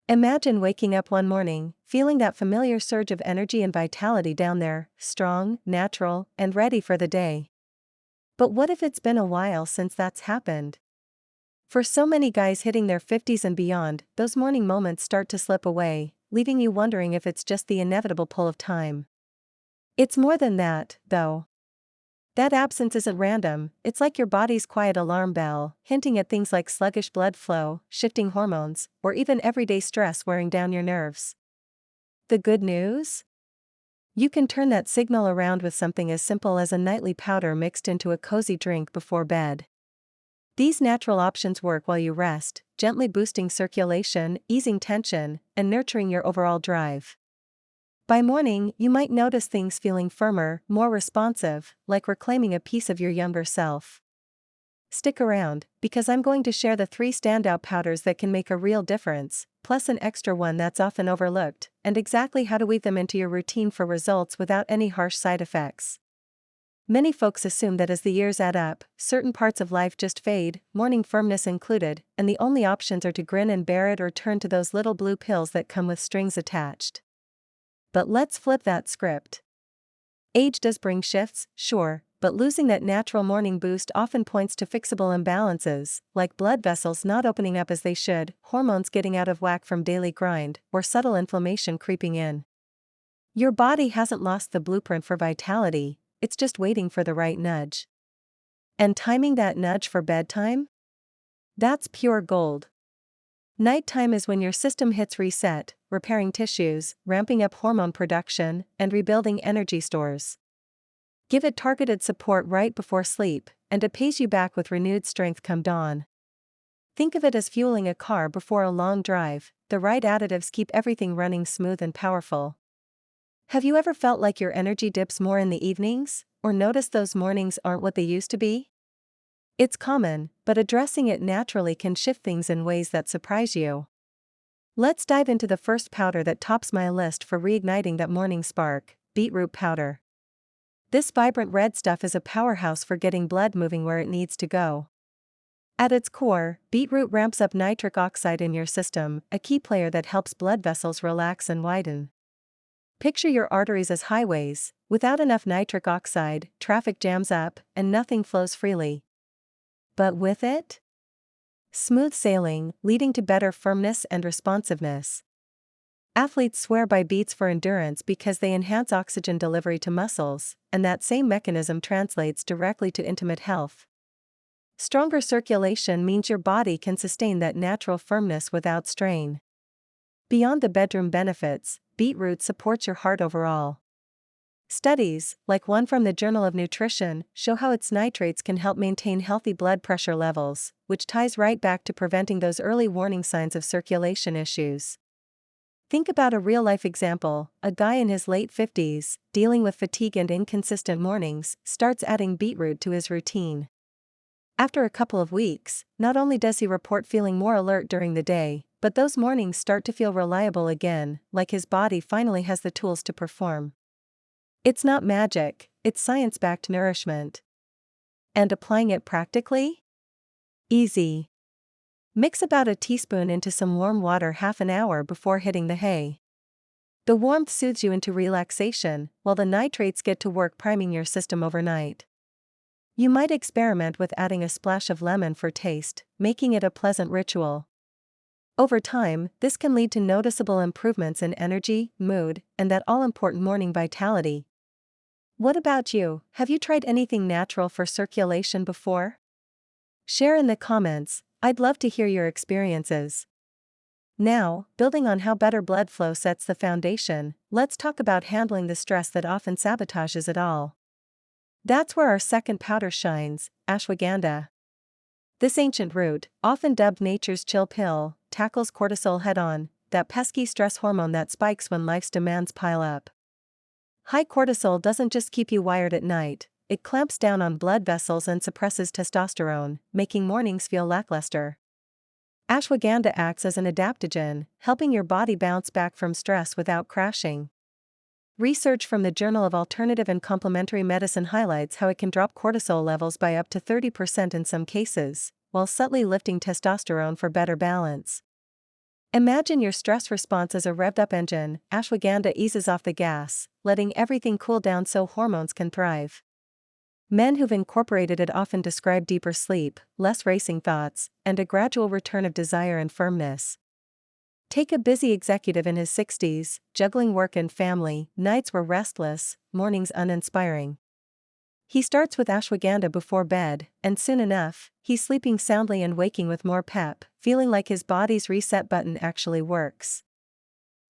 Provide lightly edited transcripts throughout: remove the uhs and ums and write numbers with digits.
Imagine waking up one morning, feeling that familiar surge of energy and vitality down there, strong, natural, and ready for the day. But what if it's been a while since that's happened? For so many guys hitting their 50s and beyond, those morning moments start to slip away, leaving you wondering if it's just the inevitable pull of time. It's more than that, though. That absence isn't random, it's like your body's quiet alarm bell, hinting at things like sluggish blood flow, shifting hormones, or even everyday stress wearing down your nerves. The good news? You can turn that signal around with something as simple as a nightly powder mixed into a cozy drink before bed. These natural options work while you rest, gently boosting circulation, easing tension, and nurturing your overall drive. By morning, you might notice things feeling firmer, more responsive, like reclaiming a piece of your younger self. Stick around, because I'm going to share the 3 standout powders that can make a real difference, plus an extra one that's often overlooked, and exactly how to weave them into your routine for results without any harsh side effects. Many folks assume that as the years add up, certain parts of life just fade, morning firmness included, and the only options are to grin and bear it or turn to those little blue pills that come with strings attached. But let's flip that script. Age does bring shifts, sure, but losing that natural morning boost often points to fixable imbalances, like blood vessels not opening up as they should, hormones getting out of whack from daily grind, or subtle inflammation creeping in. Your body hasn't lost the blueprint for vitality, it's just waiting for the right nudge. And timing that nudge for bedtime? That's pure gold. Nighttime is when your system hits reset, repairing tissues, ramping up hormone production, and rebuilding energy stores. Give it targeted support right before sleep, and it pays you back with renewed strength come dawn. Think of it as fueling a car before a long drive. The right additives keep everything running smooth and powerful. Have you ever felt like your energy dips more in the evenings, or noticed those mornings aren't what they used to be? It's common, but addressing it naturally can shift things in ways that surprise you. Let's dive into the first powder that tops my list for reigniting that morning spark, beetroot powder. This vibrant red stuff is a powerhouse for getting blood moving where it needs to go. At its core, beetroot ramps up nitric oxide in your system, a key player that helps blood vessels relax and widen. Picture your arteries as highways. Without enough nitric oxide, traffic jams up, and nothing flows freely. But with it? Smooth sailing, leading to better firmness and responsiveness. Athletes swear by beets for endurance because they enhance oxygen delivery to muscles, and that same mechanism translates directly to intimate health. Stronger circulation means your body can sustain that natural firmness without strain. Beyond the bedroom benefits, beetroot supports your heart overall. Studies, like one from the Journal of Nutrition, show how its nitrates can help maintain healthy blood pressure levels, which ties right back to preventing those early warning signs of circulation issues. Think about a real-life example: a guy in his late 50s, dealing with fatigue and inconsistent mornings, starts adding beetroot to his routine. After a couple of weeks, not only does he report feeling more alert during the day, but those mornings start to feel reliable again, like his body finally has the tools to perform. It's not magic, it's science-backed nourishment. And applying it practically? Easy. Mix about a teaspoon into some warm water half an hour before hitting the hay. The warmth soothes you into relaxation, while the nitrates get to work priming your system overnight. You might experiment with adding a splash of lemon for taste, making it a pleasant ritual. Over time, this can lead to noticeable improvements in energy, mood, and that all-important morning vitality. What about you? Have you tried anything natural for circulation before? Share in the comments, I'd love to hear your experiences. Now, building on how better blood flow sets the foundation, let's talk about handling the stress that often sabotages it all. That's where our second powder shines, ashwagandha. This ancient root, often dubbed nature's chill pill, tackles cortisol head-on, that pesky stress hormone that spikes when life's demands pile up. High cortisol doesn't just keep you wired at night, it clamps down on blood vessels and suppresses testosterone, making mornings feel lackluster. Ashwagandha acts as an adaptogen, helping your body bounce back from stress without crashing. Research from the Journal of Alternative and Complementary Medicine highlights how it can drop cortisol levels by up to 30% in some cases, while subtly lifting testosterone for better balance. Imagine your stress response as a revved-up engine. Ashwagandha eases off the gas, letting everything cool down so hormones can thrive. Men who've incorporated it often describe deeper sleep, less racing thoughts, and a gradual return of desire and firmness. Take a busy executive in his 60s, juggling work and family, nights were restless, mornings uninspiring. He starts with ashwagandha before bed, and soon enough, he's sleeping soundly and waking with more pep, feeling like his body's reset button actually works.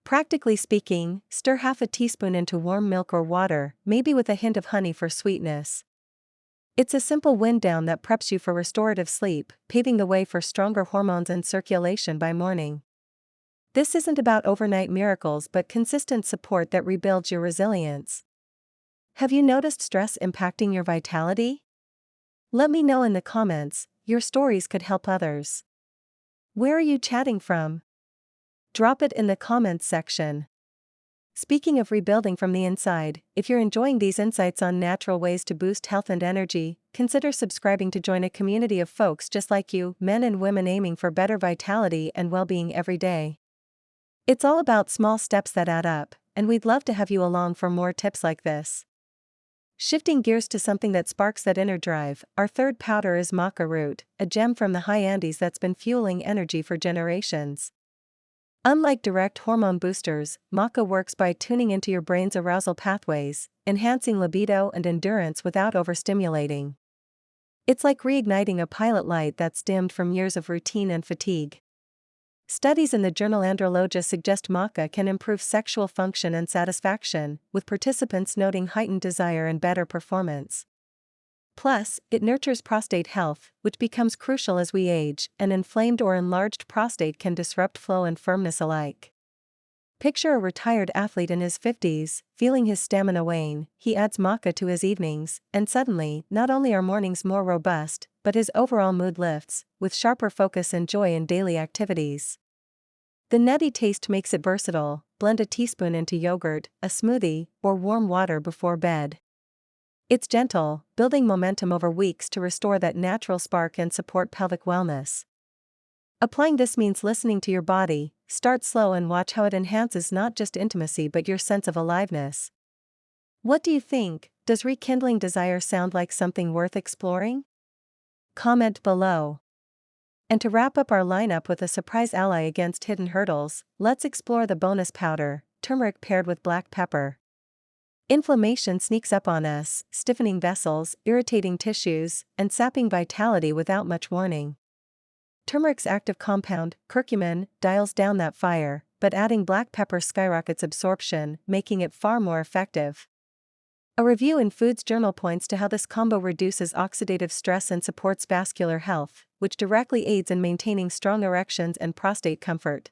Practically speaking, stir half a teaspoon into warm milk or water, maybe with a hint of honey for sweetness. It's a simple wind down that preps you for restorative sleep, paving the way for stronger hormones and circulation by morning. This isn't about overnight miracles but consistent support that rebuilds your resilience. Have you noticed stress impacting your vitality? Let me know in the comments. Your stories could help others. Where are you chatting from? Drop it in the comments section. Speaking of rebuilding from the inside, if you're enjoying these insights on natural ways to boost health and energy, consider subscribing to join a community of folks just like you, men and women aiming for better vitality and well-being every day. It's all about small steps that add up, and we'd love to have you along for more tips like this. Shifting gears to something that sparks that inner drive, our third powder is Maca root, a gem from the high Andes that's been fueling energy for generations. Unlike direct hormone boosters, Maca works by tuning into your brain's arousal pathways, enhancing libido and endurance without overstimulating. It's like reigniting a pilot light that's dimmed from years of routine and fatigue. Studies in the journal Andrologia suggest Maca can improve sexual function and satisfaction, with participants noting heightened desire and better performance. Plus, it nurtures prostate health, which becomes crucial as we age. An inflamed or enlarged prostate can disrupt flow and firmness alike. Picture a retired athlete in his 50s, feeling his stamina wane. He adds Maca to his evenings, and suddenly, not only are mornings more robust, but his overall mood lifts, with sharper focus and joy in daily activities. The nutty taste makes it versatile. Blend a teaspoon into yogurt, a smoothie, or warm water before bed. It's gentle, building momentum over weeks to restore that natural spark and support pelvic wellness. Applying this means listening to your body. Start slow and watch how it enhances not just intimacy but your sense of aliveness. What do you think? Does rekindling desire sound like something worth exploring? Comment below. And to wrap up our lineup with a surprise ally against hidden hurdles, let's explore the bonus powder, turmeric paired with black pepper. Inflammation sneaks up on us, stiffening vessels, irritating tissues, and sapping vitality without much warning. Turmeric's active compound, curcumin, dials down that fire, but adding black pepper skyrockets absorption, making it far more effective. A review in Foods Journal points to how this combo reduces oxidative stress and supports vascular health, which directly aids in maintaining strong erections and prostate comfort.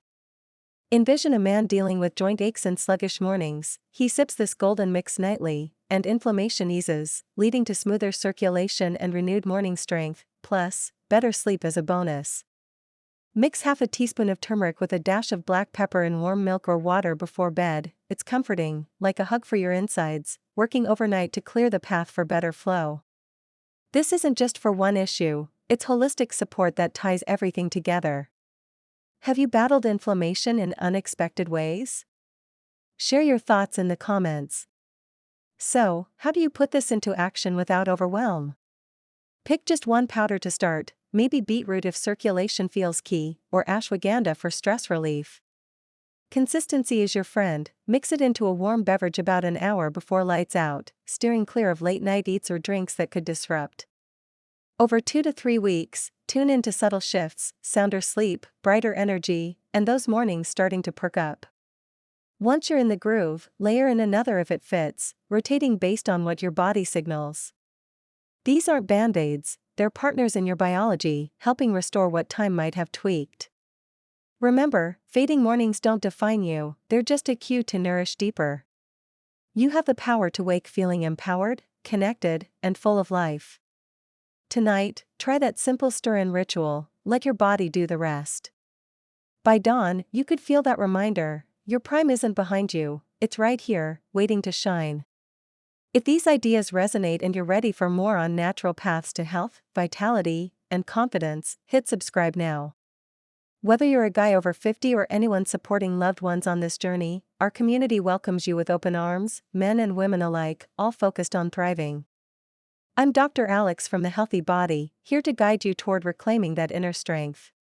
Envision a man dealing with joint aches and sluggish mornings. He sips this golden mix nightly, and inflammation eases, leading to smoother circulation and renewed morning strength, plus, better sleep as a bonus. Mix half a teaspoon of turmeric with a dash of black pepper in warm milk or water before bed. It's comforting, like a hug for your insides, working overnight to clear the path for better flow. This isn't just for one issue, it's holistic support that ties everything together. Have you battled inflammation in unexpected ways? Share your thoughts in the comments. So, how do you put this into action without overwhelm? Pick just one powder to start, maybe beetroot if circulation feels key, or ashwagandha for stress relief. Consistency is your friend. Mix it into a warm beverage about an hour before lights out, steering clear of late-night eats or drinks that could disrupt. Over 2 to 3 weeks, tune into subtle shifts, sounder sleep, brighter energy, and those mornings starting to perk up. Once you're in the groove, layer in another if it fits, rotating based on what your body signals. These aren't band-aids, they're partners in your biology, helping restore what time might have tweaked. Remember, fading mornings don't define you, they're just a cue to nourish deeper. You have the power to wake feeling empowered, connected, and full of life. Tonight, try that simple stir-in ritual, let your body do the rest. By dawn, you could feel that reminder, your prime isn't behind you, it's right here, waiting to shine. If these ideas resonate and you're ready for more on natural paths to health, vitality, and confidence, hit subscribe now. Whether you're a guy over 50 or anyone supporting loved ones on this journey, our community welcomes you with open arms, men and women alike, all focused on thriving. I'm Dr. Alex from The Healthy Body, here to guide you toward reclaiming that inner strength.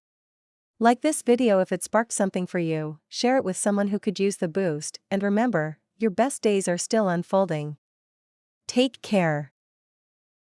Like this video if it sparked something for you, share it with someone who could use the boost, and remember, your best days are still unfolding. Take care.